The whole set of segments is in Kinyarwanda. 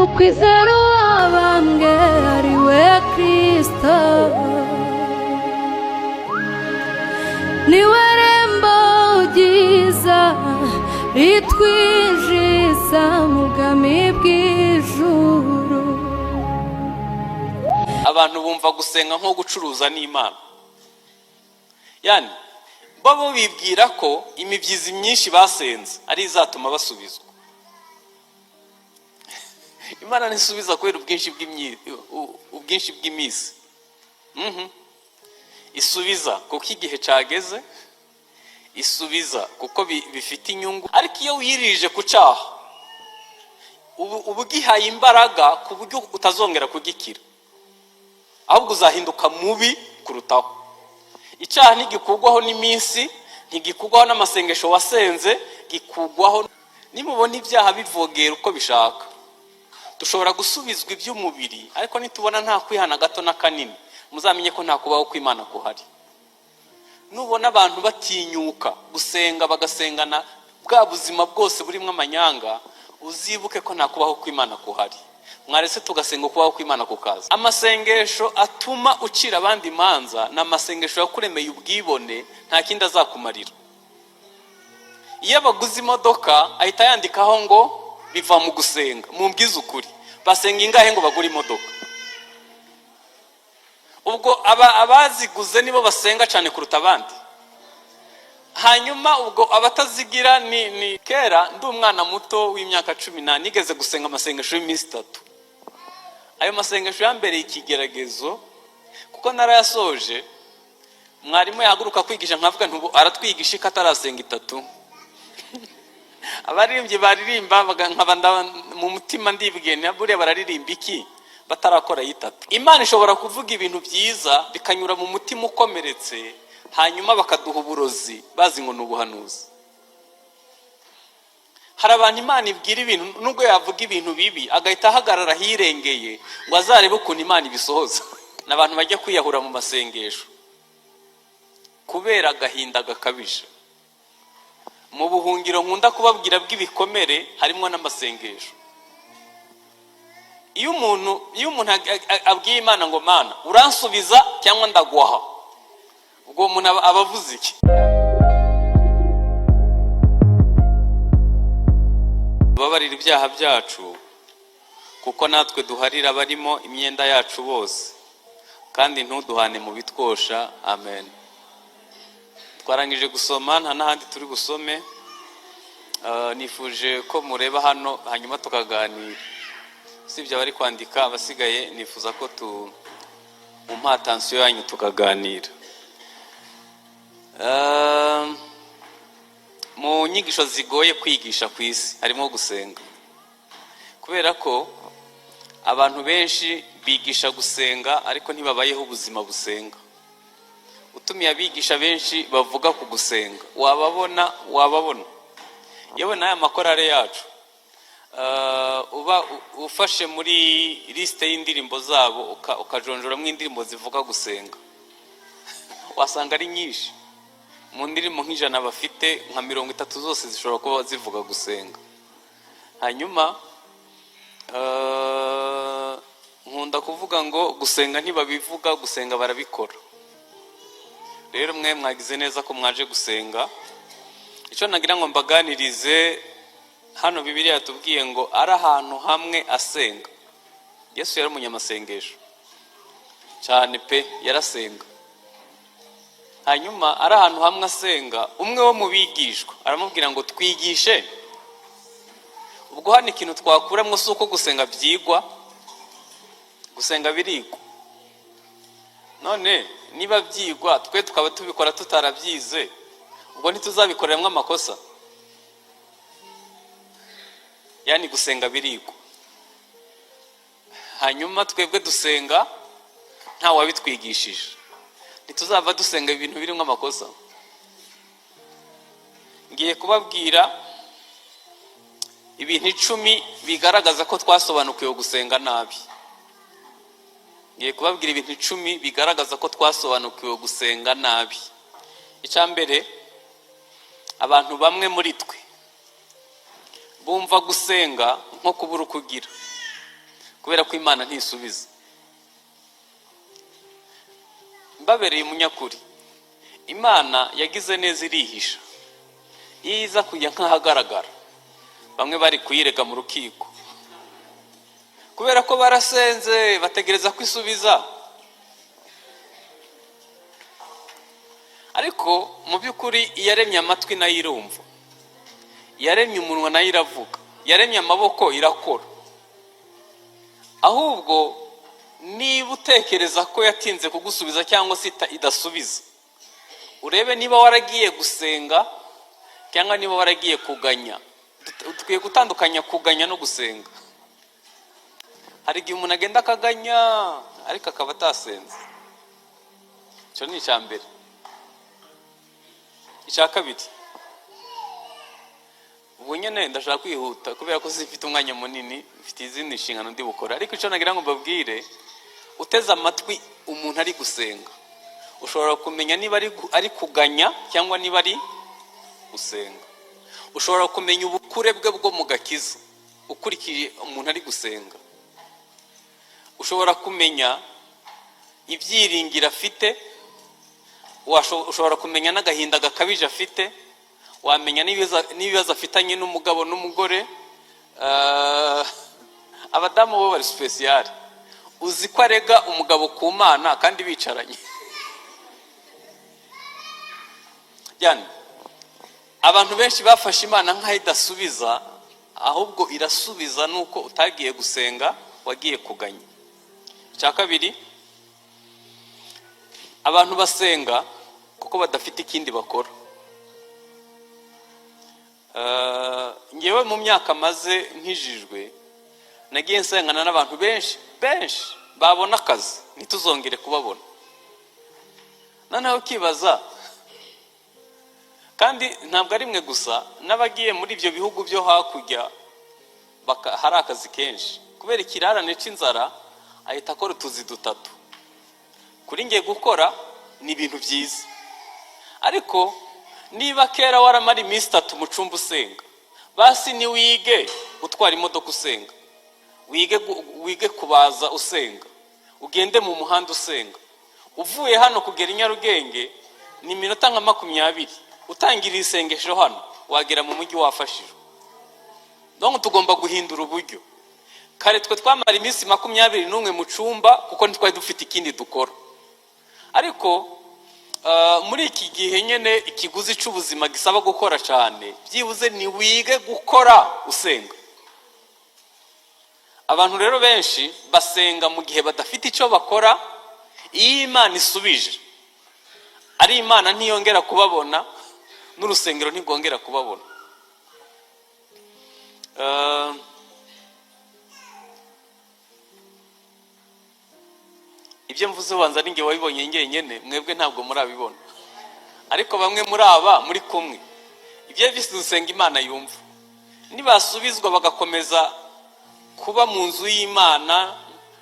kwizera wabambwe ari we Kristo, niwe rembo ryiza ritwinjiza mu bwami bw'ijuru. Abantu bumva gusenga nko gucuruza n'Imana, yani babo bibwira ko imibyizi myinshi basenze ari izatuma basubizwa. Imana ntisubiza kubera ubwinshi bw'imisi. Isubiza kuko igihe cageze, isubiza kuko bifite inyungu. Ariko iyo wirije ku cyaha ubu gihaye imbaraga ku buryo utazongera kugikira, ahubwo uzahinduka mubi kurutaho. Icyaha ntigikugwaho n'iminsi, ntigikugwaho n'amasengesho wasenze, gikugwaho nimubona ibyaha bivogera uko bishaka. Dushobora gusubizwa iby'umubiri, ariko nitubona nta kwihana gato na kanini, muzamenye ko nta kubaho kw'Imana kuhari. Nubona abantu batinyuka gusenga bagasengana bwa buzima bwose burimo amanyanga, uzibuke ko nta kubaho kw'Imana kuhari. Mwarese tugasenga kubaho kw'Imana kukaza. Amasengesho atuma ucira abandi imanza n'amasengesho yakuremeye ubwibone, nta kindi azakumarira. Iyo abaguze imodoka ahita yandikaho ngo biva mu gusenga. Mumbwize ukuri, basenga ingahe ngo bagure imodoka? Ubwo abaziguze nibo basenga cyane kuruta abandi. Hanyuma ubwo abatazigira ni kera ndi umwana muto w'imyaka 10 nigeze gusenga amasengesho y'iminsi 3. Ayo masengesho yambereye ikigeragezo kuko narayasoje. Mwarimu yahaguruka kwigisha nkavuga ntubu aratwigisha ikatarasenga 3. Abaririmbyi baririmba nkabanda mu mutima ndibwene buriya bararirimba iki batarakora yitatu. Imana ishobora kuvuga ibintu byiza bikanyura mu mutima ukomeretse, hanyuma bakaduha uburozi bazi ngo n'ubuhanuzi. Hari abantu Imana ibwira ibintu nubwo yavuga ibintu bibi agahita ahagarara hirengeye ngo azarebe ukuntu Imana ibisohoza. N'abantu bajya kwiyahura mu masengesho kubera agahinda gakabije. Mu buhungiro nkunda kubabwira bw'ibikomere harimo n'amasengesho. Iyo umuntu abwiye Imana ngo Mana uransubiza cyangwa ndagwaha, ubwo umuntu abavuze iki? Tubabarira ibyaha byacu kuko natwe duharira barimo imyenda yacu bose, kandi ntuduhane mu bitwosha. Amen. Twarangije gusoma, nta n'ahandi turi busome. Nifuje ko mureba hano hanyuma tukaganira. Sibyo bari kwandika, abasigaye nifuza ko umpa attention yanyu tukaganira. Mu nyigisho zigoye kwigisha ku isi harimo gusenga, kubera ko abantu benshi bigisha gusenga ariko ntibabayeho ubuzima busenga. Utumiye abigisha benshi bavuga ku gusenga wababona yewe n'aya makorale yacu. Uba ufashe muri liste y'indirimbo zabo ukajonjoramo indirimbo zivuga gusenga, wasanga ari nyinshi. Mu ndirimbo nk'ijana bafite nka 30 zose zishobora kuba zivuga gusenga. Hanyuma nkunda kuvuga ngo gusenga ntibabivuga, gusenga barabikora. Rero mwe mwagize neza ko mwaje gusenga. Icyo nagira ngo mbaganirize hano, Bibiliya yatubwiye ngo ari ahantu hamwe asenga. Yesu yari umunyamasengesho cyane pe, yarasenga. Hanyuma ari ahantu hamwe asenga, umwe wo mu bigishwa aramubwira ngo twigishe. Ubwo hano ikintu twakuramo si uko gusenga byigwa, gusenga birigwa. None niba byigwa twe tukaba tubikora tutarabyize, ubwo ntituzabikoreramo amakosa? Yani gusenga birigwa. Hanyuma twebwe dusenga nta wabitwigishije, ntituzava dusenga ibintu birimo amakosa. Ngiye kubabwira ibintu 10 bigaragaza ko twasobanukiwe gusenga nabi. Ngiye kubabwira ibintu 10 bigaragaza ko twasobanukiwe gusenga nabi. Icyambere, abantu bamwe muri twe bumva gusenga nko kubura ukugira. kubera ko Imana ntisubiza. Mbabereye umunyakuri, Imana yagize neza irihisha. Iza kujya nkahagaragara, bamwe bari kuyirega mu rukiko kubera ko barasenze bategereza kwisubiza. Ariko mu by'ukuri yaremye amatwi nayo irumva, yaremye umunwa nayo iravuga, yaremye amaboko irakora. Ahubwo niba utekereza ko yatinze kugusubiza cyangwa se idasubiza, urebe niba waragiye gusenga cyangwa niba waragiye kuganya. Tukwiye gutandukanya kuganya no gusenga. Hari igihe umuntu agenda akaganya ariko akaba atasenze. Icyo ni icya mbere. Icya kabiri, ubu nyine ndashaka kwihuta kubera ko zifite umwanya munini, mfite izindi nshingano ndi bukora. Ariko icyo nagira ngo mbabwire, uteze amatwi umuntu ari gusenga, ushobora kumenya niba ari kuganya cyangwa niba ari gusenga. Ushobora kumenya ubukure bwe bwo mu gakiza ukurikije umuntu ari gusenga. Ushobora kumenya ibyiringiro afite, ushobora kumenya n'agahinda gakabije afite, wamenya n'ibibazo afitanye n'umugabo n'umugore. Abadamu bo bari special, uzi ko arega umugabo ku Mana kandi bicaranye. Yani abantu benshi bafashe Imana nkaho idasubiza, ahubwo irasubiza nuko utagiye gusenga, wagiye kuganya. Icya kabiri, abantu basenga kuko badafite ikindi bakora. Ngewe mu myaka maze nkijijwe, nagiye nsengana n'abantu benshi babona akazi ntituzongere kubabona. Noneho ukibaza, kandi ntabwo ari mwe gusa, n'abagiye muri ibyo bihugu byo hakurya hari akazi kenshi. Kubera ikirarane cy'inzara ahita akora utuzi dutatu. Kuri ngiye gukora ni ibintu byiza. Ariko niba kera waramara iminsi 3 mu cyumba usenga, basi ni wige gutwara imodoka usenga, wige kubaza usenga, ugende mu muhanda usenga. Uvuye hano kugera i Nyarugenge ni minota nka 20, utangiriye isengesho hano wagera mu mujyi wafashije. Donc tugomba guhindura uburyo. Kare twe twamara iminsi 21 mu cyumba kuko ntitwari dufite ikindi dukora. Ariko muri iki gihe nyene ikiguzi cy'ubuzima gisaba gukora cyane, byibuze ni wige gukora usenga. Abantu rero benshi basenga mu gihe badafite icyo bakora. Iyo Imana isubije, ari Imana ntiyongera kubabona, n'urusengero ntigongera kubabona. Ibyo mvuze wanza ninge wabibonye ngenyene, mwebwe ntabwo murabibona. Ariko bamwe muri aba muri kumwe, ibyo bise dusenga Imana yumva. Nibasubizwa bagakomeza kuba mu nzu y'Imana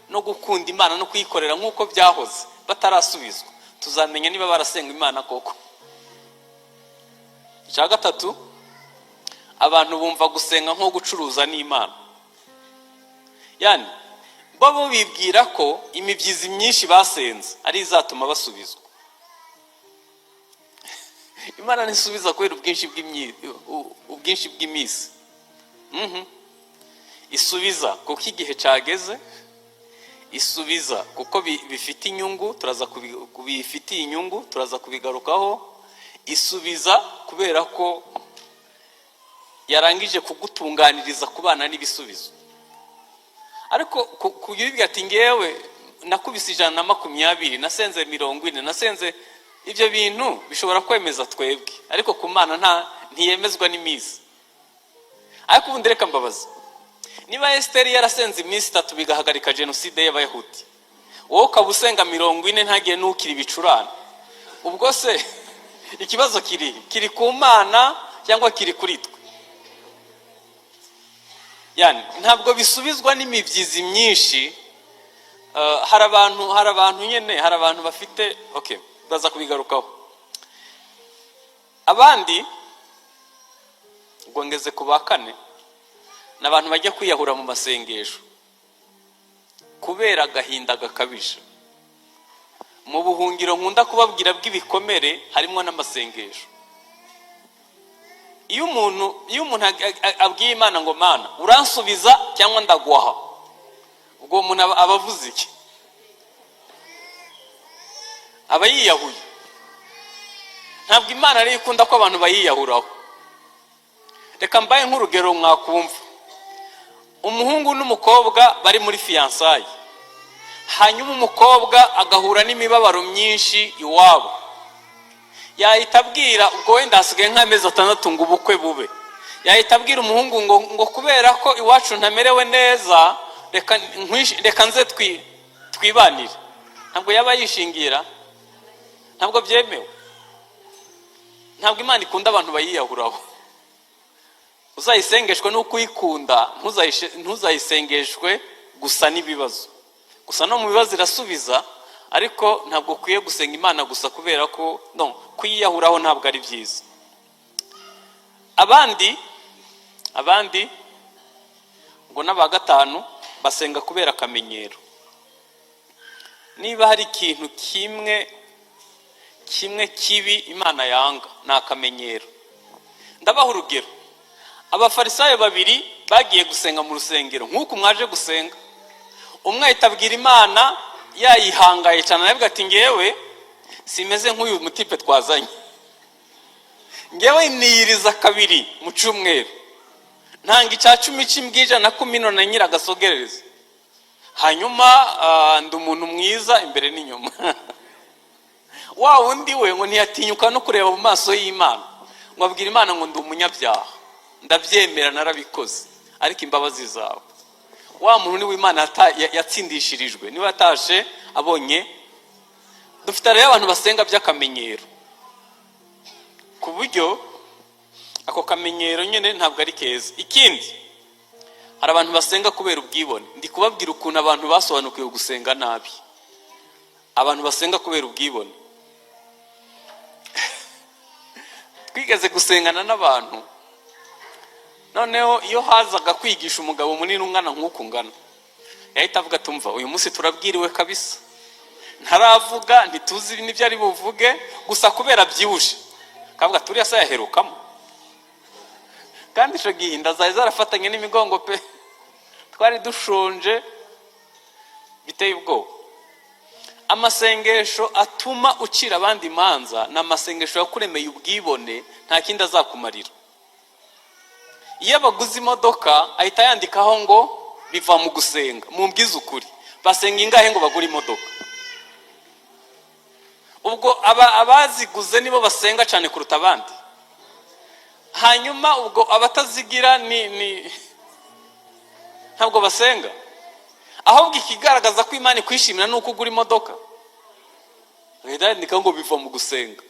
no gukunda Imana no kuyikorera nk'uko byahoze, batarasubizwa, tuzamenya niba barasenga Imana koko. Icya gatatu, abantu bumva gusenga nko gucuruza n'Imana. Yani bo bibwira ko imibyizi myinshi basenze ari izatuma basubizwa. Imana ntisubiza kubera ubwinshi bw'imisi. Isubiza kuko igihe cyageze, isubiza kuko bifite inyungu, kubifitiye inyungu, turaza kubigarukaho. Isubiza kubera ko yarangije kugutunganiriza kubana n'ibisubizo. Ariko kuyibwira ati ngewe nakubise 120, nasenze 40, nasenze, ibyo bintu bishobora kwemeza twebwe, ariko ku Mana ntiyemezwa n'imisi. Ariko ubundi reka mbabaza, niba Esther yarasenze iminsi 3 bigahagarika genocide y'Abayahudi, wowe ukabusenga 40 ntagiye n'ukiri bicurana, ubwo se ikibazo kiri ku Mana cyangwa kiri kuri twe? Yani ntabwo bisubizwa n'imibyizi myinshi. Hari abantu bafite, okay, baza kubigarukaho. Abandi ngo ngeze ku bakane, n'abantu bajya kwiyahura mu masengesho. kubera agahinda gakabije. Mu buhungiro nkunda kubabwira bw'ibikomere harimo n'amasengesho. Iyo umuntu abwiye Imana ngo Mana uransubiza cyangwa ndagwaha, ubwo umuntu aba avuze iki? Aba yiyahuye. Ntabwo Imana ari ikunda ko abantu bayiyahuraho. Reka mbaye nk'urugero mwakumva. Umuhungu n'umukobwa bari muri fiançailles, hanyuma umukobwa agahura n'imibabaro myinshi iwabo. Yahita abwira, ubwo wenda hasigaye nk'amezi 6 ngo ubukwe bube, yahita abwira umuhungu ngo kubera ko iwacu ntamerewe neza, reka nze twibanire. Ntabwo yaba yishingira, ntabwo byemewe. Ntabwo Imana ikunda abantu bayiyahuraho. Uzayisengeshwe no kuyikunda, ntuzayisengeshwe gusa n'ibibazo. Gusa no mu bibazo irasubiza, ariko ntabwo kwiye gusenga Imana gusa kubera ko kuyiyahuraho ntabwo ari byiza. Abandi ngo n'aba gatanu basenga kubera akamenyero. Niba hari ikintu kimwe kibi Imana yanga, ni akamenyero. Ndabaha urugero. Abafarisayo babiri bagiye gusenga mu rusengero nk'uko mwaje gusenga. Umwe ahita abwira Imana yayihangaye cyane, aravuga ati ngewe simeze nk'uyu mutipe twazanye, ngewe niyiriza 2 mu cyumweru, ntanga 10 cy'imbwijana ko mino na nyiragasogereza, hanyuma ndi umuntu mwiza imbere n'inyuma. Wa wundi we ngo ntiyatinyuka no kureba mu maso y'Imana, ngo abwira Imana ngo ndi umunyabyaha, ndabyemera narabikoze, ariko imbabazi zawe. Wa muntu ni w'Imana yatsindishirijwe, niba ataje abonye. Dufite rero abantu basenga by'akamenyero, ku buryo ako kamenyero nyine ntabwo ari keza. Ikindi, hari abantu basenga kubera ubwibone. Ndi kubabwira ukuntu abantu basobanukiwe gusenga nabi. Abantu basenga kubera ubwibone. Twigeze gusengana n'abantu, noneho iyo hazaga kwigisha umugabo munini ungana nk'uko ungana, yahita avuga tumva uyu munsi turabwiriwe kabisa, ntaravuga ntituzi n'ibyo ari buvuge, gusa kubera byibushe kavuga turiya se yaherukamo. Kandi ico gihinda zari zarafatanye n'imigongo pe, twari dushonje biteye ubwoba. Amasengesho atuma ukira abandi imanza na amasengesho yakuremeye ubwibone, nta kindi azakumarira. Iyo baguze imodoka ahita yandikaho ngo biva mu gusenga. Mumbwize ukuri, basenga ingahe ngo bagure imodoka? Ubwo abaziguze nibo basenga cyane kuruta abandi. Hanyuma ubwo abatazigira ntabwo basenga. Ahubwo ikigaragaza ko Imana kwishimira nuko ugura imodoka, ndandika ngo biva mu gusenga.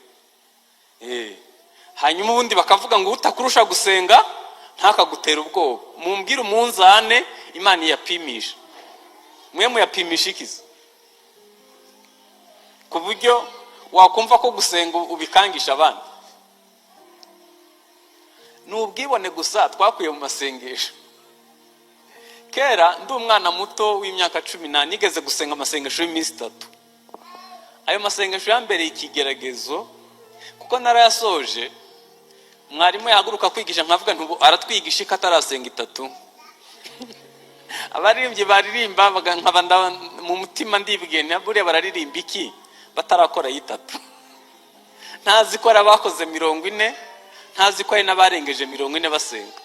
Hanyuma ubundi bakavuga ngo utakurusha gusenga ntakagutera ubwoba. Mumbwire umunzane Imana yapimisha, mwe muyapimisha ikiza, ku buryo wakumva ko gusenga ubikangisha abandi. N'ubwibone gusa twakuye mu masengesho. Kera ndi umwana muto w'imyaka 18 nigeze gusenga amasengesho y'iminsi 3. Ayo masengesho yambereye ikigeragezo kuko narayasoje. Mwarimu yahaguruka kwigisha nkavuga ntubu aratwigisha ikatarasenga 3. Abaririmbyi baririmba nkaba mu mutima ndibwiye naburiya bararirimba iki batarakora 3. Ntazi ko arabakoze 40, ntazi ko ari nabarengeje 40 basenga.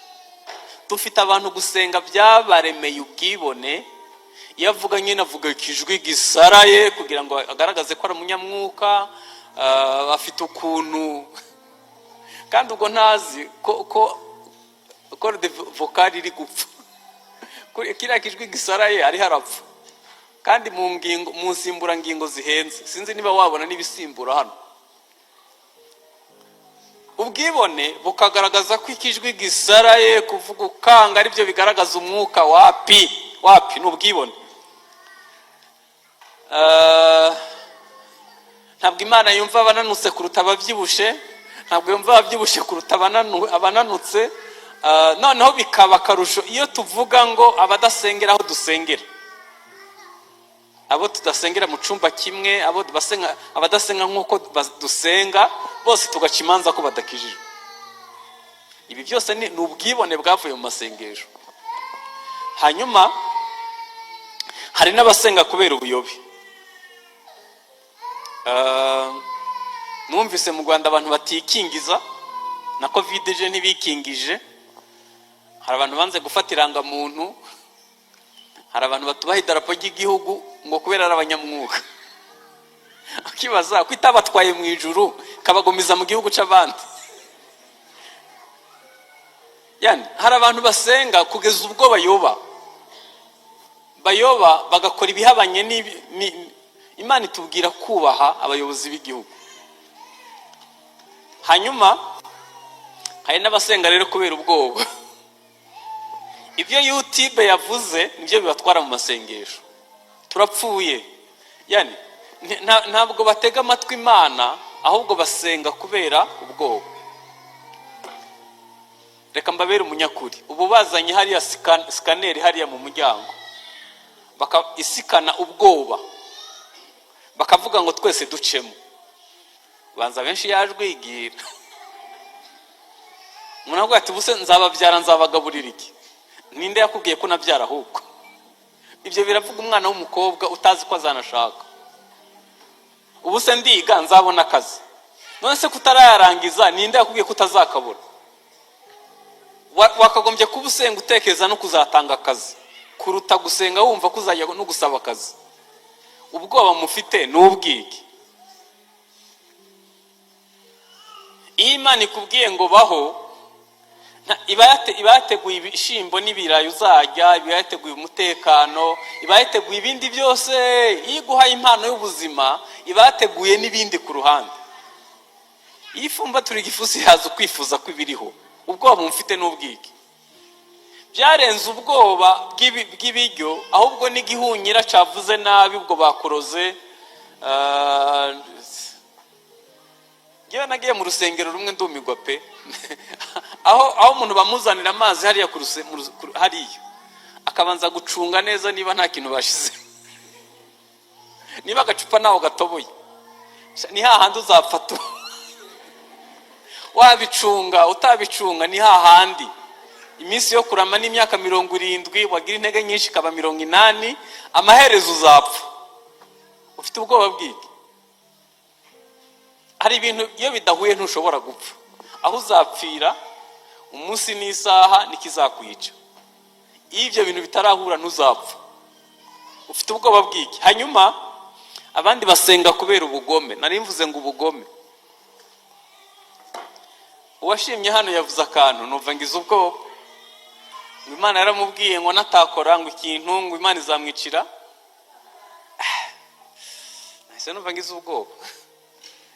Dufite abantu gusenga byabaremeye ubwibone. Iyo avuga nyine avuga ikijwi gisaraye kugira ngo agaragaze ko ari umunyamwuka, afite ukuntu, kandi ubwo ntazi ko de vocali iri gupfa. Kiriya kijwi gisaraye ari harapfa, kandi mu nsimbura ngingo zihenze. Sinzi niba wabona n'ibisimbura hano. Ubwibone bukagaragaza ko ikijwi gisaraye kuvuga ukanga ari byo bigaragaza umwuka. Wapi n'ubwibone. Ntabwo Imana yumva abananutse kuruta ababyibushe, ntabwo yumva ababyibushe kuruta abananutse. Noneho bikaba akarusho iyo tuvuga ngo abadasengera aho dusengera. abo tudasengera mu cumba kimwe, abo basenga abadasenga nkuko dusenga, bose tugaca imanza ko badakijijwe. Ibi byose ni ubwibone bwavuye mu masengesho. Hanyuma hari n'abasenga kubera ubuyobe. Numvise mu Rwanda abantu batikingiza na covid je ntibikingije. Hari abantu banze gufata irangamuntu, hari abantu batubaha idarapo ry'igihugu ngo kubera ari abanyamwuga. Akibaza kwitabatwaye mu ijuru kabagomiza mu gihugu c'abandi. Yani hari abantu basenga kugeza ubwo bayoba bagakora ibihabanye Imana itubwira kubaha abayobozi b'igihugu. Hanyuma hari n'abasenga rero kubera ubwoba. Ibyo YouTube yavuze nibyo bibatwara mu masengesho. Turapfuye. Yani ntabwo batega amatwi Imana, ahubwo basenga kubera ubwoba. Reka mbabere umunyakuri. Ubu bazanye hariya scanner hariya mu muryango, isikana ubwoba, bakavuga ngo twese ducemo. Banza benshi yajwigira. Umuntu avuga ati buse nzababyara nzabagaburira iki? Ninde yakubwiye ko nabyara ahubwo? Ibyo biravuga umwana w'umukobwa utazi ko azanashaka. Ubuse ndiga nzabona akazi. None se kutarayarangiza ninde yakubwiye ko utazakabura? Wakagombye kubusenga utekereza no kuzatanga akazi kuruta gusenga wumva kuzajya no gusaba akazi. Ubwoba mufite n'ubwige. Imana ikubwiye ngo baho, ibateguye ibishimbo n'ibirayi uzajya, ibateguye umutekano, ibateguye ibindi byose. Iguhaye impano y'ubuzima, ibateguye n'ibindi ku ruhande. Ifumba turi gifusi hazo kwifuza kwibiriho. Ubwoba mufite n'ubwige. Byarenze ubwoba bw'ibiryo, ahubwo n'igihunyira cavuze nabi ubwo bakuroze. Ngiye nagiye mu rusengero rumwe ndumigwa pe. aho umuntu bamuzanira amazi hariya hariya akabanza gucunga neza niba nta kintu bashize. Niba agacupa naho gatoboye, ni hahandi uzapfata. Wabicunga utabicunga ni hahandi. Iminsi yo kurama n'imyaka 70, wagira intege nyinshi kaba 80, amaherezo uzapfa. Ufite ubwoba bw'iki? Hari ibintu iyo bidahuye ntushobora gupfa. Aho uzapfira umunsi n'isaha nikizakwica. Ibyo bintu bitarahura ntuzapfa. Ufite ubwoba bw'iki? Hanyuma abandi basenga kubera ubugome. Nari mvuze ngo ubugome. Uwashimye hano yavuze akantu numva ngize ubwoba. Imana yaramubwiye ngo natakora ngo ikintu ngo Imana izamwicira. Nahise numva ngize ubwoba.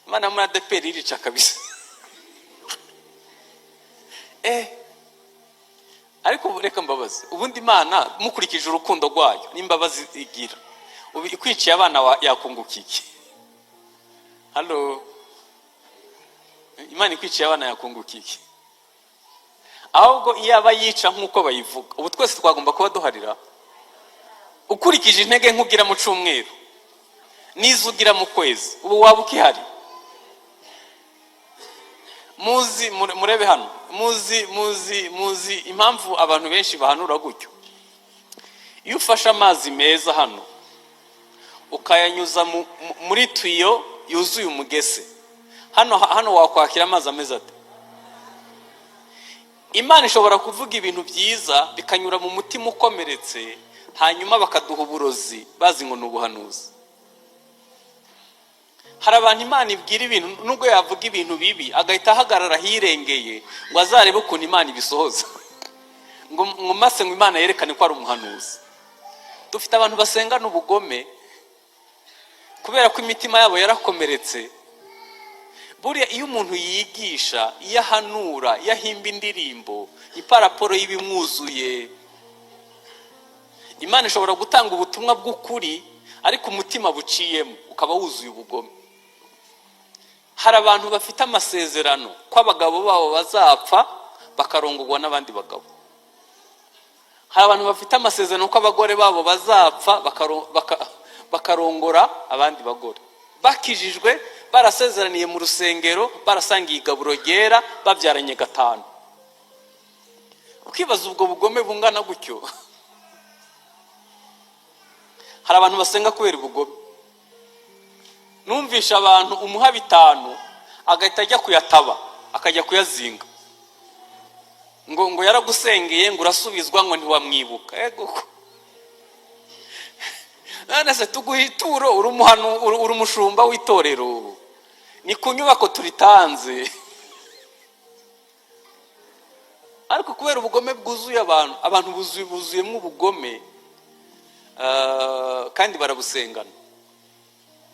Imana muri ADPR irica kabisa. Ariko reka mbabaze, ubundi Imana mukurikije urukundo rwayo n'imbabazi igira, ikwiciye abana yakungukiki? Hallo, Imana ikwiciye abana yakungukiki? Ahubwo iyo aba yica nkuko bayivuga, ubu twese twagomba kuba duharira. Ukurikije intege nkugira mu cyumweru nizugira mu kwezi, ubu waba ukihari? Murebe hano, muzi impamvu abantu benshi bahanura gutyo. Iyo ufashe amazi meza hano ukayanyuza muri tuyo yuzuye umugese, hano wakwakira amazi ameze ate? Imana ishobora kuvuga ibintu byiza bikanyura mu mutima ukomeretse, hanyuma bakaduha uburozi bazi ngo n'ubuhanuzi. Hari abantu Imana ibwira ibintu nubwo yavuga ibintu bibi agahita ahagarara hirengeye ngo azarebe ukuntu Imana ibisohoza. ngo mase ngo Imana yerekane ko ari umuhanuzi. Dufite abantu basenga n'ubugome kubera ko imitima yabo yarakomeretse. Buriya iyo umuntu yigisha, iyo ahanura, iyo ahimba indirimbo, iparaporo y'ibimwuzuye, Imana ishobora gutanga ubutumwa bw'ukuri ariko umutima buciyemo ukaba wuzuye ubugome. Hari abantu bafite amasezerano ko abagabo babo bazapfa bakarongorwa n'abandi bagabo. Hari abantu bafite amasezerano ko abagore babo bazapfa bakarongora abandi bagore, bakijijwe barasezeraniye mu rusengero, barasangiye igaburo ryera, babyaranye 5. Ukibaza ubwo bugome bungana gutyo. Hari abantu basenga kubera ubugome. Numvisha abantu umuha 5 agahita ajya kuyataba, akajya kuyazinga. Ngo yaragusengeye ngo urasubizwa ngo ntiwamwibuka. Ego. Nase tuguhituro uri umushumba w'itorero. Ni kunyubako turitanze. Ariko kubera ubugome bwuzuye abantu buzuyemo ubugome, kandi barabusengana.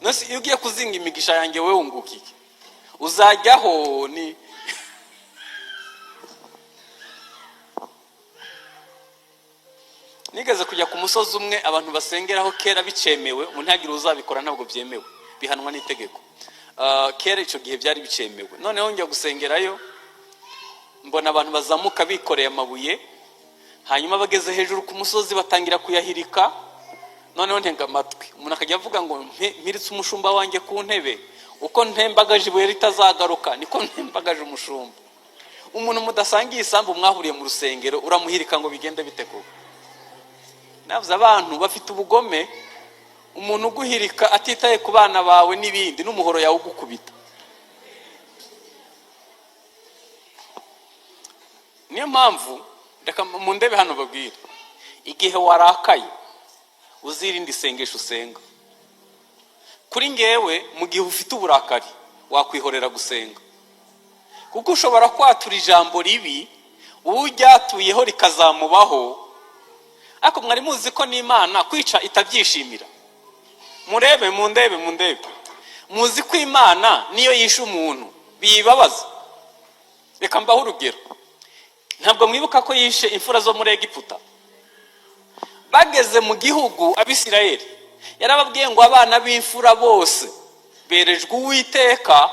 Nose iyo ugiye kuzinga imigisha yanjye wewe unguka iki? Uzajyaho ni Nigeze kujya ku musozi umwe abantu basengeraho kera bicemewe, umuntu ntagire uzabikora ntabwo byemewe, bihanwa n'itegeko. Kera icyo gihe byari bicemewe. Noneho njya gusengerayo, mbona abantu bazamuka bikoreye amabuye, hanyuma bageze hejuru ku musozi batangira kuyahirika. Noneho ntenga amatwi, umuntu akajya avuga ngo mpiritse umushumba wanjye ku ntebe, uko ntembagaje ibuye ritazagaruka niko ntembagaje umushumba. Umuntu mudasangiye isambu mwahuriye mu rusengero uramuhirika ngo bigende biteko. Navuze abantu bafite ubugome, umuntu uguhirika atitaye ku bana bawe n'ibindi, n'umuhoro yawe ugukubita. Niyo mpamvu reka mu ndebe hano babwire, igihe warakaye uzirinde isengesho usenga. Kuri ngewe mu gihe ufite uburakari wakwihorera gusenga, kuko ushobora kwatura ijambo ribi uryatuyeho rikazamubaho. Ariko mwari muzi ko n'Imana kwica itabyishimira. Murebe mu ndebe muzi ko Imana niyo yishe umuntu bibabaza. Reka mbaho urugero. Ntabwo mwibuka ko yishe imfura zo muri Egiputa? Bageze mu gihugu Abisirayeli yarababwiye ngo abana b'imfura bose berejwe Uwiteka,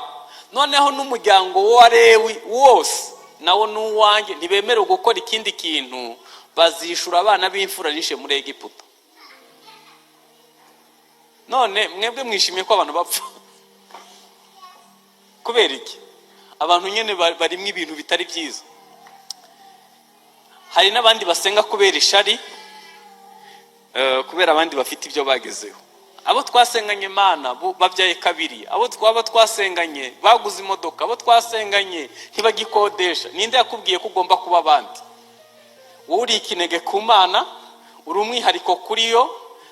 noneho n'umuryango wa Lewi wose nawo n'uwanjye ntibemerewe gukora ikindi kintu, bazishura abana b'imfura nishe muri Egiputa. None mwebwe mwishimiye ko abantu bapfa kubera iki? Abantu nyene barimwe ibintu bitari byiza. Hari n'abandi basenga kubera ishari, kubera abandi bafite ibyo bagezeho. Abo twasenganye Imana babyaye 2, abo twasenganye baguze imodoka, abo twasenganye ntibagikodesha. Ninde yakubwiye ko ugomba kuba abandi? Uri ikinege ku Mana, uri umwihariko kuri yo,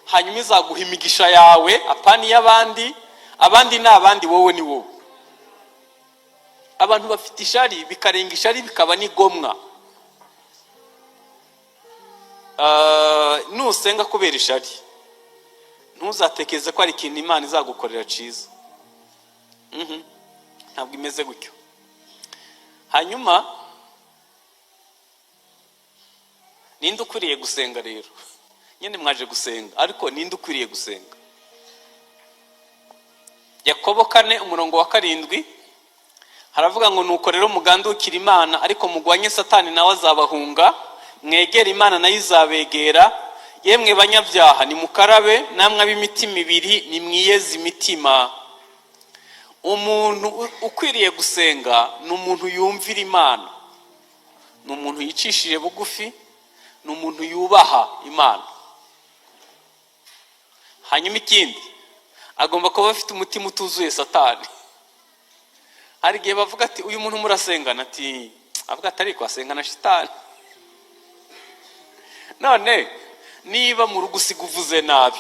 hanyuma izaguha imigisha yawe apani y'abandi. Abandi ni abandi, wowe ni wowe. Abantu bafite ishari bikarenga ishari bikaba n'igomwa. Nusenga kubera ishari ntuzatekereze ko ari ikintu Imana izagukorera ciza. Ntabwo imeze gutyo. Hanyuma ninde ukwiriye gusenga rero? Nyene mwaje gusenga, ariko ninde ukwiriye gusenga? Yakobo 4:7 haravuga ngo nuko rero mugandukira Imana, ariko mugwanye Satani nawe azabahunga. Mwegera Imana nayo izabegera. Yemwe banyabyaha nimukarabe, namwe ab'imitima ibiri nimwiyeze imitima. Umuntu ukwiriye gusenga ni umuntu yumvira Imana, ni umuntu yicishije bugufi, ni umuntu yubaha Imana. Hanyuma ikindi, agomba kuba afite umutima utuzuye Satani. Hari igihe bavuga ati uyu muntu murasengana, ati avuga atari kwasengana shitani. None niba mu rugo usiga nabi,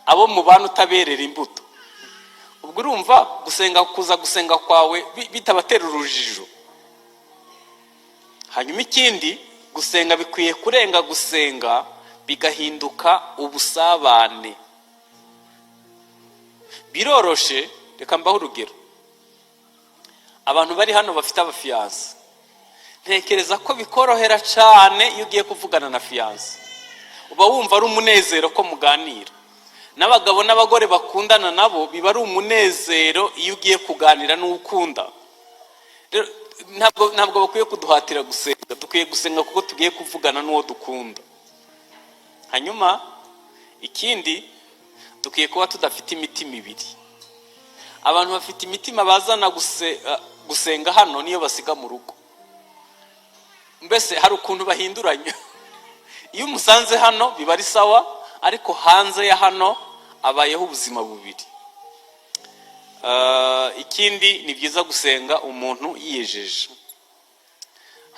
abo mu bantu utaberera imbuto, ubwo urumva kuza gusenga kwawe bitabatera urujijo. Hanyuma ikindi, gusenga bikwiye kurenga gusenga bigahinduka ubusabane. Biroroshe, reka mbaho urugero. Abantu bari hano bafite abafiyanse, ntekereza ko bikorohera cyane iyo ugiye kuvugana na fiyanse. Uba wumva ari umunezero ko muganira. N'abagabo n'abagore bakundana nabo biba ari umunezero iyo ugiye kuganira n'ukunda. Ntabwo bakwiye kuduhatira gusenga, dukwiye gusenga kuko tugiye kuvugana n'uwo dukunda. Hanyuma ikindi, tukiye kuba tudafite imitima ibiri. Abantu bafite imitima bazana gusenga hano niyo basiga mu rugo. Mbese hari ukuntu bahinduranya. Iyo umusanze hano biba ari sawa, ariko hanze ya hano abayeho ubuzima bubiri. Ikindi ni byiza gusenga umuntu yiyejeje.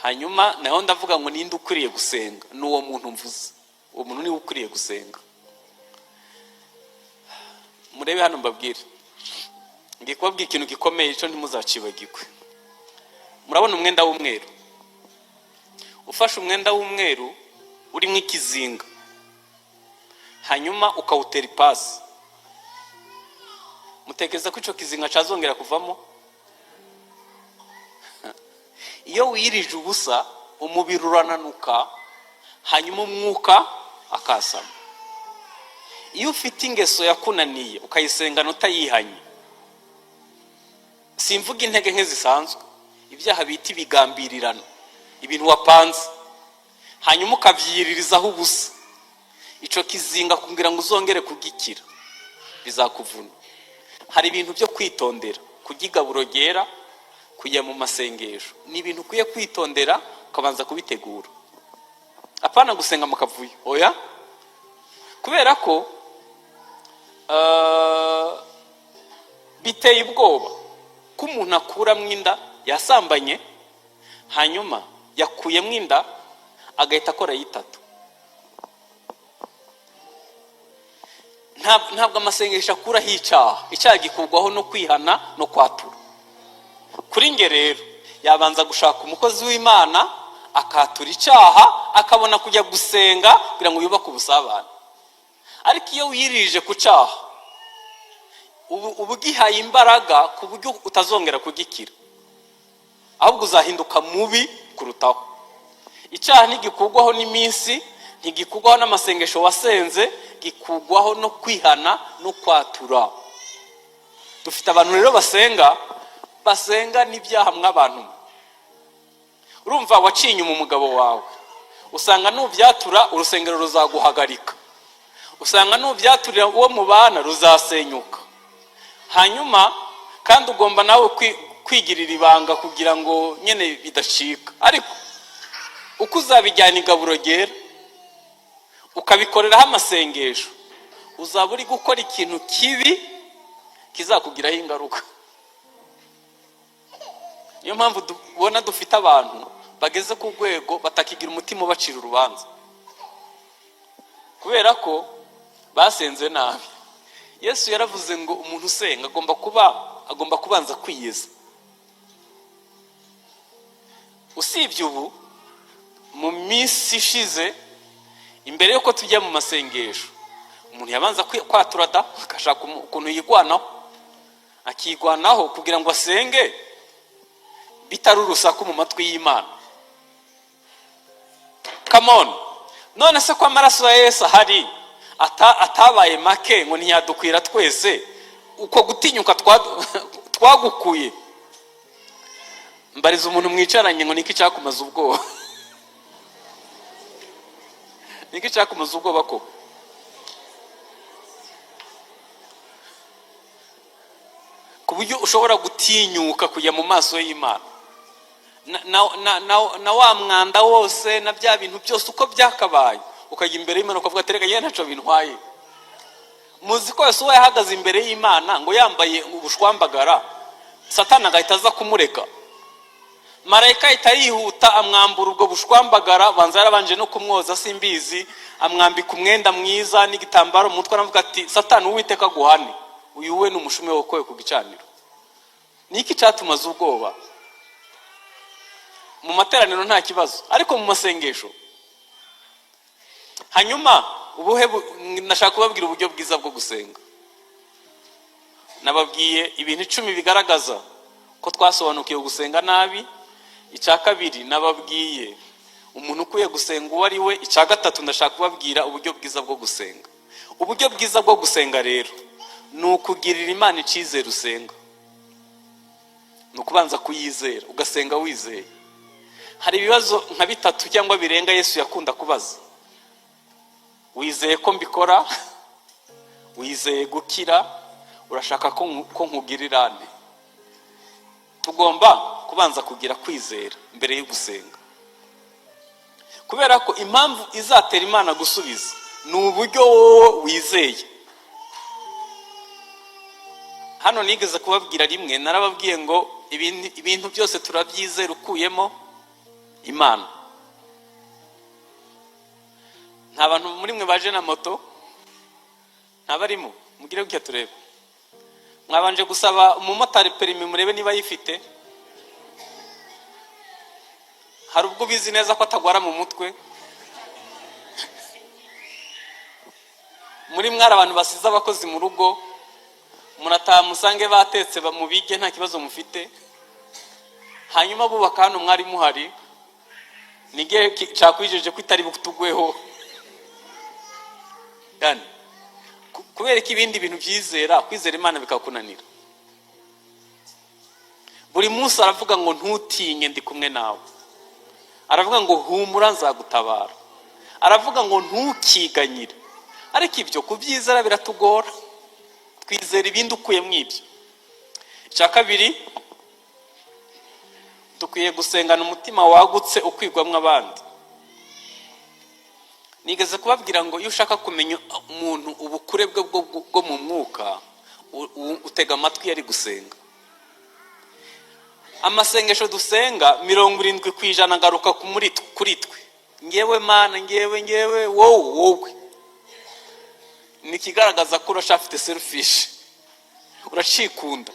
Hanyuma naho ndavuga ngo ninde ukwiriye gusenga, n'uwo muntu mvuze. Uwo muntu niwe ukwiriye gusenga. Murebe hano mbabwire. Ngiye kubabwira ikintu gikomeye cyo ntimuzacibagirwe. Murabona umwenda w'umweru. Ufashe umwenda w'umweru urimo ikizinga, hanyuma ukawutera ipasi, mutekereza ko ico kizinga cazongera kuvamo? Iyo wirije ubusa umubiri urananuka, hanyuma umwuka akasama. Iyo ufite ingeso yakunaniye ukayisengana utayihanye, simvuga intege nke zisanzwe, ibyaha bita ibigambirirano, ibintu wapanze hanyuma ukavyiririzaho ubusa, ico kizinga kugira ngo uzongere kugikira bizakuvuna. Hari ibintu byo kwitondera, kugigaburo gera, kujya mu masengesho, ni ibintu kuye kwitondera ukabanza kubitegura. Apana gusenga mu kavuyo, oya. Kubera ko biteye ubwoba ko umuntu akuramwo inda yasambanye, hanyuma yakuyemwo inda agahita akora yitatu. Ntabwo amasengesho akuraho icyaha gikurwaho no kwihana no kwatura. Kuri nge rero yabanza gushaka umukozi w'Imana akatura icyaha, akabona kujya gusenga kugira ngo yubake ubusabane. Ariko iyo wirije ku cyaha ubu gihaye imbaraga ku buryo utazongera kugikira, ahubwo uzahinduka mubi kurutaho. Icyaha ntigikurwaho n'iminsi, ntigikurwaho n'amasengesho wasenze, gikurwaho no kwihana no kwatura. Dufite abantu rero basenga n'ibyaha mw'abantu. Urumva waciye inyuma umugabo wawe, usanga n'ubyatura urusengero ruzaguhagarika, usanga n'ubyaturira uwo mubana ruzasenyuka. Hanyuma kandi ugomba nawe kwigirira ibanga kugira ngo nyene bidacika. Ariko uko uzabijyana igaburo gera ukabikoreraho amasengesho, uzaba uri gukora ikintu kibi kizakugiraho ingaruka. Niyo mpamvu tubona dufite abantu bageze ku rwego batakigira umutima ubacira urubanza, kubera ko basenze nabi. Yesu yaravuze ngo umuntu usenga agomba kubanza kwiyeza. Usibye ubu mu minsi ishize, imbere yuko tujya mu masengesho, umuntu yabanza kwatura akashaka ukuntu yigwanaho, akigwanaho kugira ngo asenge bitari urusaku mu matwi y'Imana. Come on. None se ko amaraso ya Yesu ahari atabaye make ngo ntiyadukwira twese, uko gutinyuka twagukuye? Mbariza umuntu mwicaranye ngo niki cyakumaza ubwoba? Niki cyakumaza ubwoba ko? Ku buryo ushobora gutinyuka kujya mu maso y'Imana na wa mwanda wose na bya bintu byose uko byakabaye, ukajya imbere y'Imana ukavuga tereka yeye ntaco bintwaye. Muzi ko Yesu yahagaze imbere y'Imana ngo yambaye ubushwambagara, Satani agahita aza kumureka. Marayika itayihuta amwambura ubwo bushwambagara, banza yarabanje no kumwoza simbizi, amwambika umwenda mwiza n'igitambaro mutwe, aravuga ati Satani Uwiteka guhane, uyu we n'umushume wokoye ku gicaniro. Niki cyatumaza ubwoba? Mu materaniro nta kibazo, ariko mu masengesho. Hanyuma nashaka kubabwira uburyo bwiza bwo gusenga. Nababwiye ibintu 10 bigaragaza ko twasobanukiye gusenga nabi. Icya kabiri nababwiye umuntu ukwiye gusenga uwo ari we. Icya gatatu ndashaka kubabwira uburyo bwiza bwo gusenga. Uburyo bwiza bwo gusenga rero ni ukugirira Imana icizere usenga, ni ukubanza kuyizera, ugasenga wizeye. Hari ibibazo nka 3 cyangwa birenga Yesu yakunda kubaza. Wizeye ko mbikora? wizeye gukira, urashaka ko nkugirirane. Tugomba kubanza kugira kwizera mbere yo gusenga, kubera ko impamvu izatera Imana gusubiza ni uburyo wowe wizeye. Hano nigeze kubabwira rimwe, narababwiye ngo ibintu byose turabyizera ukuyemo Imana. Nta bantu muri mwe baje na moto? Nta barimo? Mugire gutya turebe. Mwabanje gusaba umumotari perimi murebe niba yifite? Hari ubwo bizi neza ko atagwara mu mutwe? Muri mwari abantu basize abakozi mu rugo, murataha musange batetse bamubige nta kibazo mufite, hanyuma bubaka hano mwari muhari, nige cyakwijeje ko itari butugweho. Yani kubera ko ibindi bintu byizera, kwizera Imana bikakunanira. Buri munsi aravuga ngo ntutinye ndi kumwe nawe, aravuga ngo humura nzagutabara, aravuga ngo ntukiganyire. Ariko ibyo kubyizera biratugora, twizera ibindi ukuye mwibyo. Icya kabiri, dukwiye gusengana umutima wagutse ukwigwamwe abandi. Nigeze kubabwira ngo iyo ushaka kumenya umuntu ubukure bwo mu mwuka, utega amatwi yari gusenga. Amasengesho dusenga 70% agaruka kuri twe. Ngewe Mana, ngewe wowe. Nikigaragaza ko urashafite selfish, uracikunda.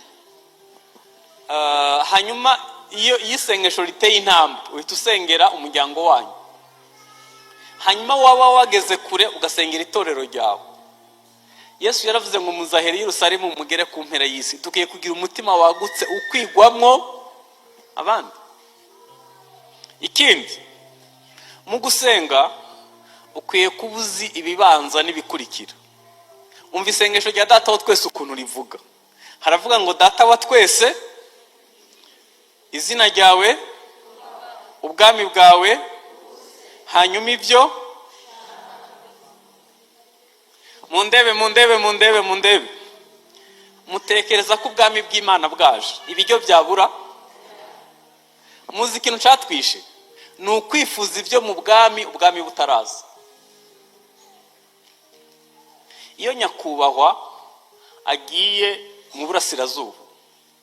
Hanyuma iyo isengesho riteye intambwe, uhita usengera umuryango wanyu. Hanyuma waba wageze kure ugasengera itorero ryawe. Yesu yaravuze ngo muzahera Yerusalemu mugere ku mpera y'isi. Tukiye kugira umutima wagutse ukwigwamwo abandi. Ikindi, mu gusenga ukwiye kubuzi ibibanza n'ibikurikira. Umva isengesho rya Data wa twese ukuntu rivuga. Haravuga ngo Data wa twese, izina ryawe, ubwami bwawe, hanyuma ibyo mundebe mutekereza ko ubwami bw'Imana bwaje ibiryo byabura. Muzi ikintu cyatwishe ni ukwifuza ibyo mu ubwami butaraza. Iyo nyakubahwa agiye mu burasirazuba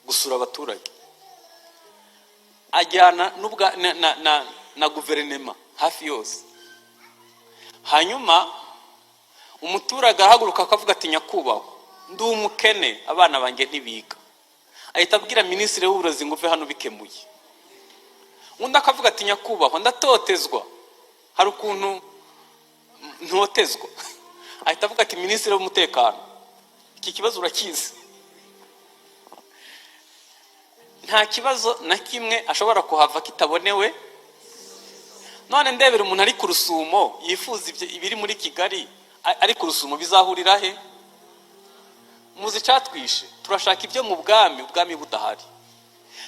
gusura abaturage, ajyana na guverinema hafi yose. Hanyuma umuturage arahaguruka akavuga ati nyakubahwa, ndi umukene, abana banjye ntibiga. Ahita abwira minisitiri w'uburozi ngo uve hano bikemuye. Undi akavuga ati nyakubahwa, ndatotezwa, hari ukuntu ntotezwa. Ahita avuga ati minisitiri w'umutekano, iki kibazo urakizi. Nta kibazo na kimwe ashobora kuhava kitabonewe. None ndebera umuntu ari ku Rusumo yifuza ibiri muri Kigali, ari ku Rusumo bizahurira he? Muzi cyatwishe, turashaka ibyo mu ubwami budahari.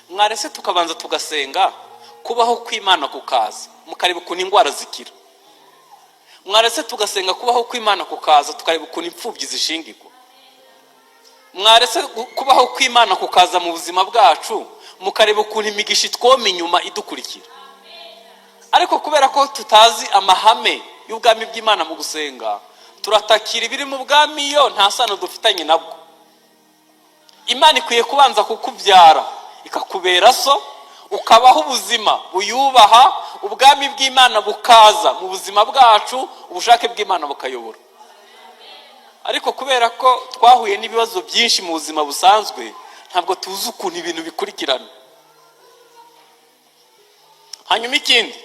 Mwarese tukabanza tugasenga kubaho kw'Imana kukaza, mukareba ukuntu indwara zikira. Mwarese tugasenga kubaho kw'Imana kukaza, tukareba ukuntu impfubyi zishingirwa. Mwarese kubaho kw'Imana kukaza mu buzima bwacu, mukareba ukuntu imigisha twome inyuma idukurikira. Ariko kubera ko tutazi amahame y'ubwami bw'Imana mu gusenga, turatakira ibiri mu bwami yo nta sano dufitanye nabwo. Imana ikwiye kubanza kukubyara ikakubera so, ukabaho ubuzima buyubaha, ubwami bw'Imana bukaza mu buzima bwacu, ubushake bw'Imana bukayobora. Ariko kubera ko twahuye n'ibibazo byinshi mu buzima busanzwe, ntabwo tuzi ukuntu ibintu bikurikirana. Hanyuma ikindi,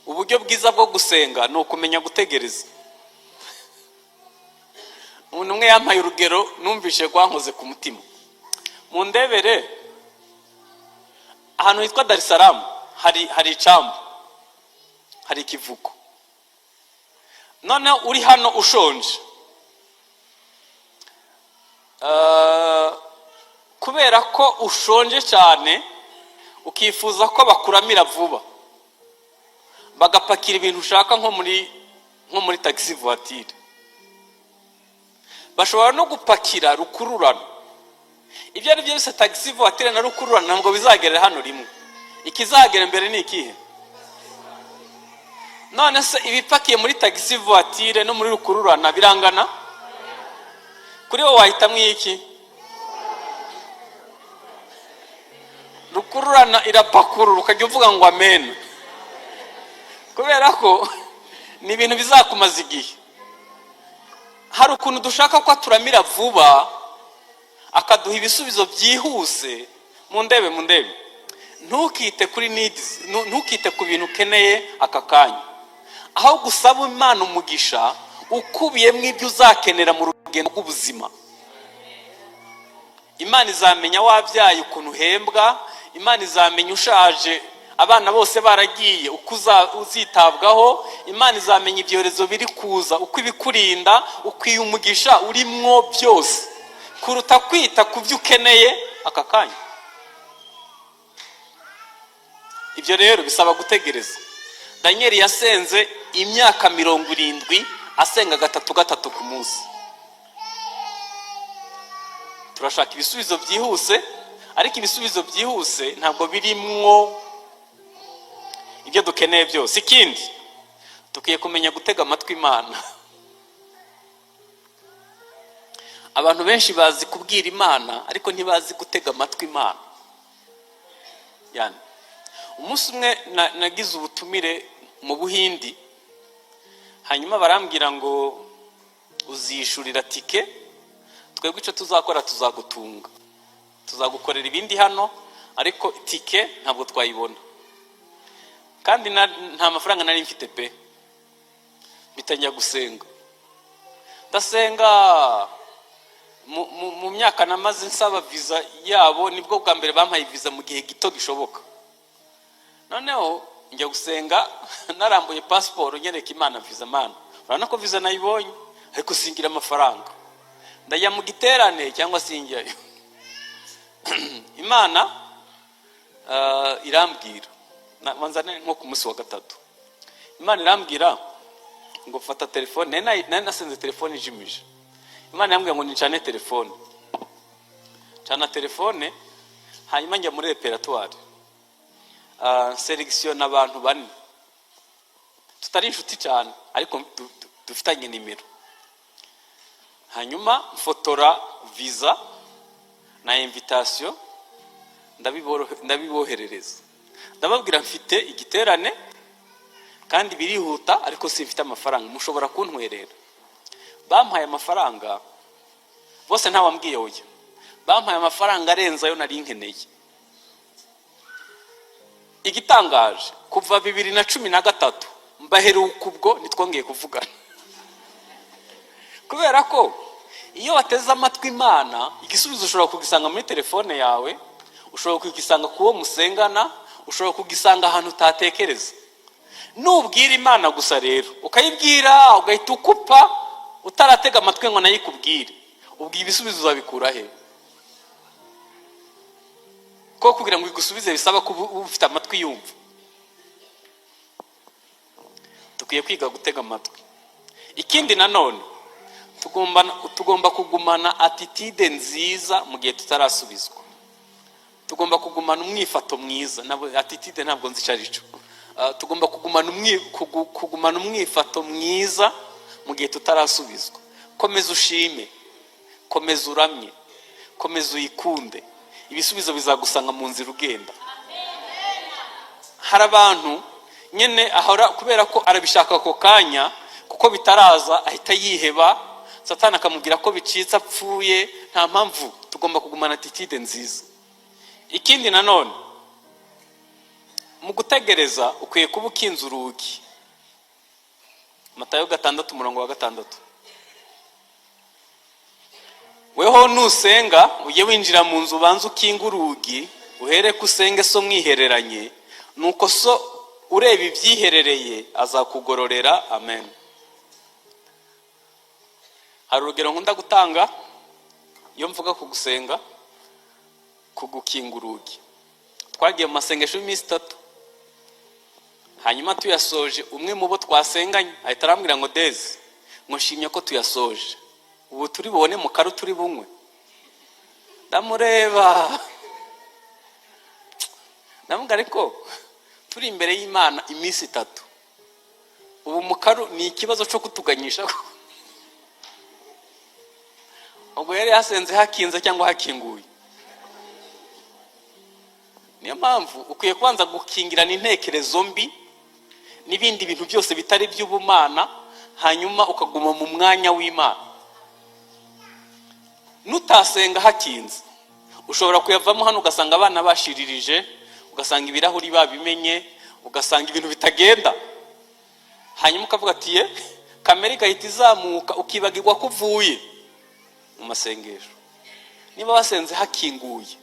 uburyo bwiza bwo gusenga ni ukumenya gutegereza. Umuntu umwe yampaye urugero numvishe rwankoze ku mutima. Mu ndebere ahantu hitwa Dar es Salaam hari icambu, hari ikivuko. None uri hano ushonje, kubera ko ushonje cyane ukifuza ko bakuramira vuba, bagapakira ibintu ushaka nko muri taxi voiture. bashobora no gupakira rukururana. Ibyo ari byo byose taxi voiture na rukururana ntabwo bizagerera hano rimwe. Ikizagera mbere ni ikihe? None se ibipakiye muri taxi voiture no muri rukururana birangana? Kuri wowe wahitamwe iki? Rukururana irapakurura ukajya uvuga ngo amen. Kubera ko ni ibintu bizakumaza igihe. Hari ukuntu dushaka ko aturamira vuba akaduha ibisubizo byihuse mu ndebe. Ntukite kuri needs, ntukite ku bintu ukeneye aka kanya. Aho gusaba Imana umugisha ukubiyemo ibyo uzakenera mu rugendo rw'ubuzima. Imana izamenya wabyaye ukuntu uhembwa, Imana izamenya ushaje abana bose baragiye uko uzitabwaho, Imana izamenya ibyorezo biri kuza uko ibikurinda, ukwiye umugisha urimwo byose kuruta kwita ku byo ukeneye aka kanya. Ibyo rero bisaba gutegereza. Daniel yasenze imyaka 70 asenga gatatu ku munsi. Turashaka ibisubizo byihuse, ariko ibisubizo byihuse ntabwo birimwo ibyo dukeneye byose. Ikindi tukiye kumenya gutega amatwi Imana. Abantu benshi bazi kubwira Imana ariko ntibazi gutega amatwi Imana. Yani umunsi umwe nagize ubutumire mu Buhindi, hanyuma barambwira ngo uzishurira tike, twebwe icyo tuzakora tuzagutunga, tuzagukorera ibindi hano, ariko tike ntabwo twayibona. Kandi nta mafaranga nari mfite pe. Bitangiye gusenga, ndasenga mu myaka namaze nsaba visa yabo, nibwo bwa mbere bampaye visa mu gihe gito gishoboka. Noneho njya gusenga narambuye passport nyereka Imana visa Mana. Urabona ko visa nayibonye ariko singira amafaranga. Ndajya mu giterane cyangwa sinjyayo. Imana irambwira manzane nko ku munsi wa gatatu. Imana irambwira ngo fata telefone, nari nasenze telefone ijimije. Imana yambwiye ngo nicane telefone. Cana telefone, hanyuma njya muri reperatoire. Selection abantu bane. Tutari inshuti cyane ariko dufitanye nimero. Hanyuma fotora visa na invitation ndabiboherereza. Ndababwira mfite igiterane kandi birihuta ariko simfite amafaranga, mushobora kuntwerera. Bampaye amafaranga bose ntawambwiye oya. Bampaye amafaranga arenza yo nari nkeneye. Igitangaje kuva 2013 mbaheruka ubwo nitwongeye kuvugana. Kubera ko iyo wateze amatwi Imana, igisubizo ushobora kugisanga muri telefone yawe, ushobora kugisanga kuwo musengana, ushobora kugisanga ahantu utatekereza. Nubwira Imana gusa rero ukayibwira ugahita ukupa utaratega amatwi ngo nayikubwire, ubwo ibisubizo uzabikura he? Ko kugira ngo igusubize bisaba ko ufite amatwi yumva. Tukiye kwiga gutega amatwi. Ikindi nanone tugomba kugumana attitude nziza mu gihe tutarasubizwa. Tugomba kugumana umwifato mwiza, nabo attitude ntabwo nzicarico. Tugomba kugumana umwifato mwiza mu gihe tutarasubizwa. Komeza ushime, komeza uramye, komeza uyikunde. Ibisubizo bizagusanga mu nzira ugenda. Hari abantu nyene ahora kubera ko arabishaka ko kanya, kuko bitaraza ahita yiheba, Satani akamubwira ko bicitse apfuye. Nta mpamvu. Tugomba kugumana attitude nziza. Ikindi nanone mu gutegereza ukwiye kuba ukinze urugi. Matayo 6:6. Weho nusenga ujye winjira mu nzu banza ukinga urugi, uhere kusenge so mwihereranye, nuko so ureba ibyiherereye azakugororera. Amen. Hari urugero nkunda gutanga iyo mvuga ku gusenga, kugukinga urugi. Twagiye mu masengesho y'iminsi 3, hanyuma tuyasoje, umwe mu bo twasenganye ahita arambwira ngo Deze ngo nshimye ko tuyasoje. ubu turi bubone mu karu turi bunywe. Ndamureba ndamuga ariko turi imbere y'Imana iminsi 3, ubu mu karu ni ikibazo cyo kutuganyisha. Ubwo yari yasenze hakinze cyangwa hakinguye. Niyo mpamvu ukwiye kwanza gukingirana intekerezo mbi n'ibindi bintu byose bitari by'ubumana, hanyuma ukaguma mu mwanya w'Imana. Nutasenga hakinze ushobora kuyavamo hano ugasanga abana bashiririje, ugasanga ibirahuri babimenye, ugasanga ibintu bitagenda, hanyuma ukavuga ati ye kamera igahita izamuka ukibagirwa ko uvuye mu masengesho. Niba wasenze hakinguye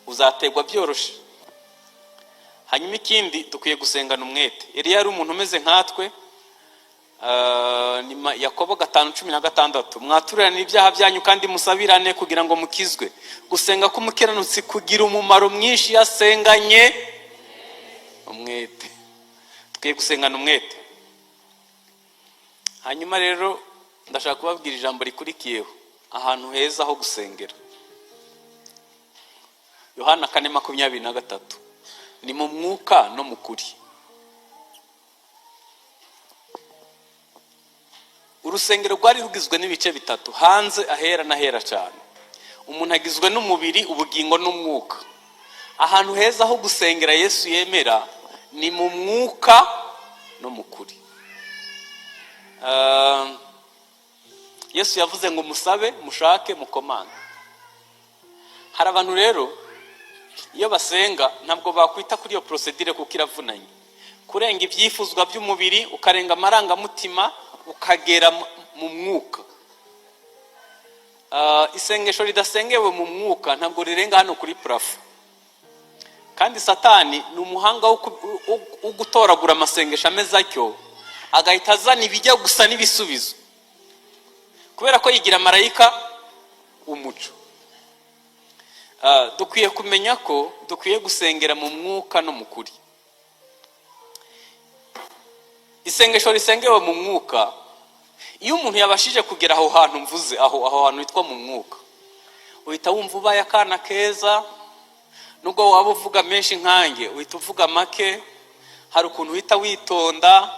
uzategwa byoroshe. Hanyuma ikindi dukwiye gusengana umwete. Eliya yari umuntu umeze nkatwe. Yakobo 5:16 mwaturana ibyaha byanyu kandi musabirane kugira ngo mukizwe. Gusenga k'umukiranutsi kugira umumaro mwinshi yasenganye umwete. Dukwiye gusengana umwete. Hanyuma rero ndashaka kubabwira ijambo rikurikiyeho, ahantu heza ho gusengera. Yohana 4:23 ni mu mwuka no mu kuri. Urusengero rwari rugizwe n'ibice bitatu, hanze ahera n'ahera cyane. Umuntu agizwe n'umubiri, ubugingo n'umwuka. Ahantu heza ho gusengera Yesu yemera ni mu mwuka no mu kuri. Yesu yavuze ngo musabe, mushake, mukomande. Hari abantu rero iyo basenga ntabwo bakwita kuri iyo procedure kuko iravunanye. Kurenga ibyifuzwa by'umubiri ukarenga amarangamutima ukagera mu mwuka. Isengesho ridasengewe mu mwuka ntabwo rirenga hano kuri plafo. Kandi Satani ni umuhanga wo gutoragura amasengesho ameze atyo, agahita azana ibijya gusa n'ibisubizo, kubera ko yigira marayika umuco. Dukwiye kumenya ko dukwiye gusengera mu mwuka no mu kuri. Isengesho risengewe mu mwuka, iyo umuntu yabashije kugera aho hantu mvuze, aho hantu hitwa mu mwuka, uhita wumva ubaye akana keza. Nubwo waba uvuga menshi nkanjye uhita uvuga make. Hari ukuntu uhita witonda,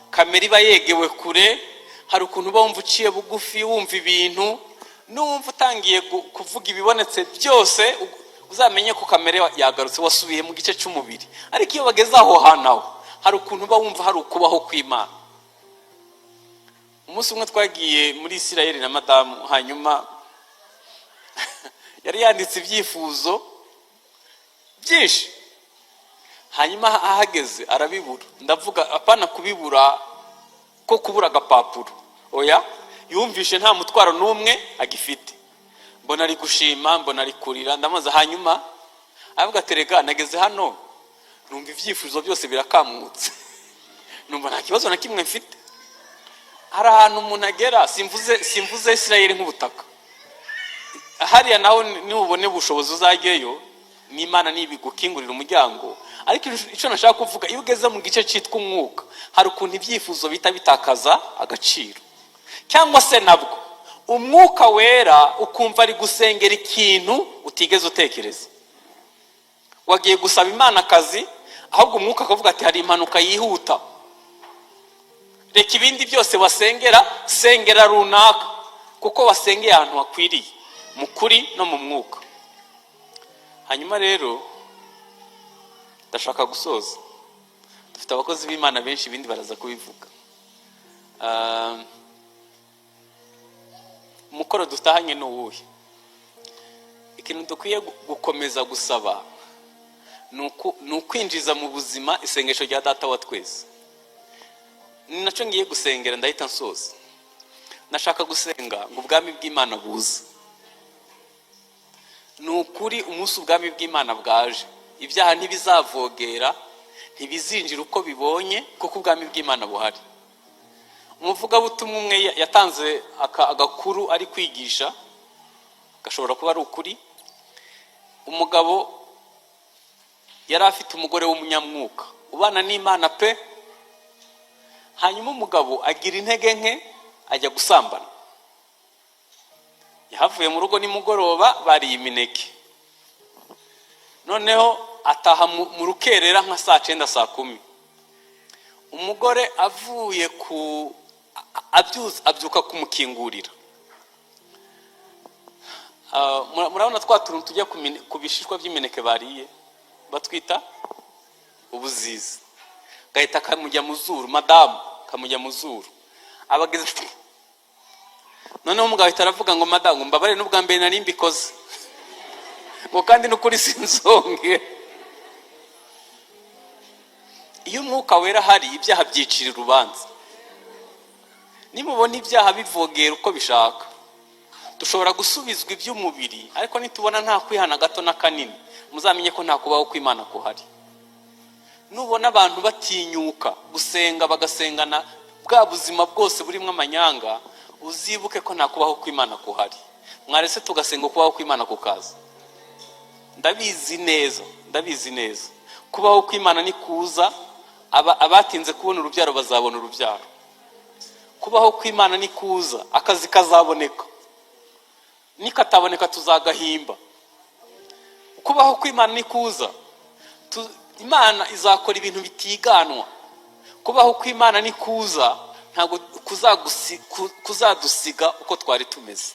kamera iba yegewe kure. Hari ukuntu uba wumva uciye bugufi, wumva ibintu. Numva utangiye kuvuga ibibonetse byose, uzamenye ko kamera yagarutse, wasubiye mu gice cy'umubiri. Ariko iyo bageze aho hantu, hari ukuntu uba wumva hari ukubaho kw'Imana. Umunsi umwe twagiye muri Isirayeli na madamu, hanyuma yari yanditse ibyifuzo byinshi, hanyuma ahageze arabibura. Ndavuga apana kubibura ko kubura agapapuro, oya, yumvishe nta mutwaro n'umwe agifite. Mbona ari gushima, mbona ari kurira, ndamaza. Hanyuma avuga terega nageze hano numva ibyifuzo byose birakamutse, numva nta kibazo na kimwe mfite. Hari ahantu umuntu agera, simvuze Isirayeli nk'ubutaka. Hariya naho niubone ubushobozi uzajyeyo, n'Imana nibigukingurira umuryango. Ariko icyo nashaka kuvuga, iyo ugeze mu gice cyitwa umwuka, hari ukuntu ibyifuzo bita bitakaza agaciro. Cyangwa se nabwo umwuka wera ukumva ari gusengera ikintu utigeze utekereza. Wagiye gusaba Imana akazi, ahubwo umwuka akavuga ati hari impanuka yihuta, reka ibindi byose wasengera, sengera runaka, kuko wasengeye ahantu hakwiriye, mu kuri no mu mwuka. Hanyuma rero ndashaka gusoza. Dufite abakozi b'Imana benshi, ibindi baraza kubivuga. Umukoro dutahanye n'uwuhe? Ikintu dukwiye gukomeza gusaba ni ukwinjiza mu buzima isengesho rya Data wa twese. Ni nacyo ngiye gusengera, ndahita nsoza. Nashaka gusenga ngo ubwami bw'Imana buze. Ni ukuri umunsi ubwami bw'Imana bwaje, ibyaha ntibizavogera, ntibizinjira uko bibonye, kuko ubwami bw'Imana buhari. Umuvugabutumwa umwe yatanze agakuru ari kwigisha, gashobora kuba ari ukuri. Umugabo yari afite umugore w'umunyamwuka ubana n'Imana pe. Hanyuma umugabo agira intege nke, ajya gusambana. yahavuye mu rugo nimugoroba bari imineke, noneho ataha mu rukerera nka saa 9 saa 10. Umugore avuye abyuka kumukingurira. Murabona twatuntu tujya ku bishishwa by'imineke bariye batwita ubuzizi, gahita kamujya mu zuru, madamu kamujya mu zuru, abageze noneho umugabo ahita aravuga ngo madamu mbabare n'ubwa mbere nari mbikoze ngo kandi n'ukuri sinzonge. Iyo umwuka wera hari ibyaha byicira urubanza. Nimubona ibyaha bivogera uko bishaka, dushobora gusubizwa iby'umubiri, ariko nitubona nta kwihana gato na kanini, muzamenye ko nta kubaho kw'Imana kuhari. Nubona abantu batinyuka gusenga bagasengana bwa buzima bwose burimo amanyanga, uzibuke ko nta kubaho kw'Imana kuhari. Mwarese tugasenga kubaho kw'Imana kukaza. Ndabizi neza kubaho kw'Imana ni kuza, abatinze kubona urubyaro bazabona urubyaro. Kubaho kw'Imana ni kuza, akazi kazaboneka, nikataboneka tuzagahimba. Kubaho kw'Imana ni kuza, Imana izakora ibintu bitiganwa. Kubaho kw'Imana ni kuza, ntabwo kuzadusiga uko twari tumeze.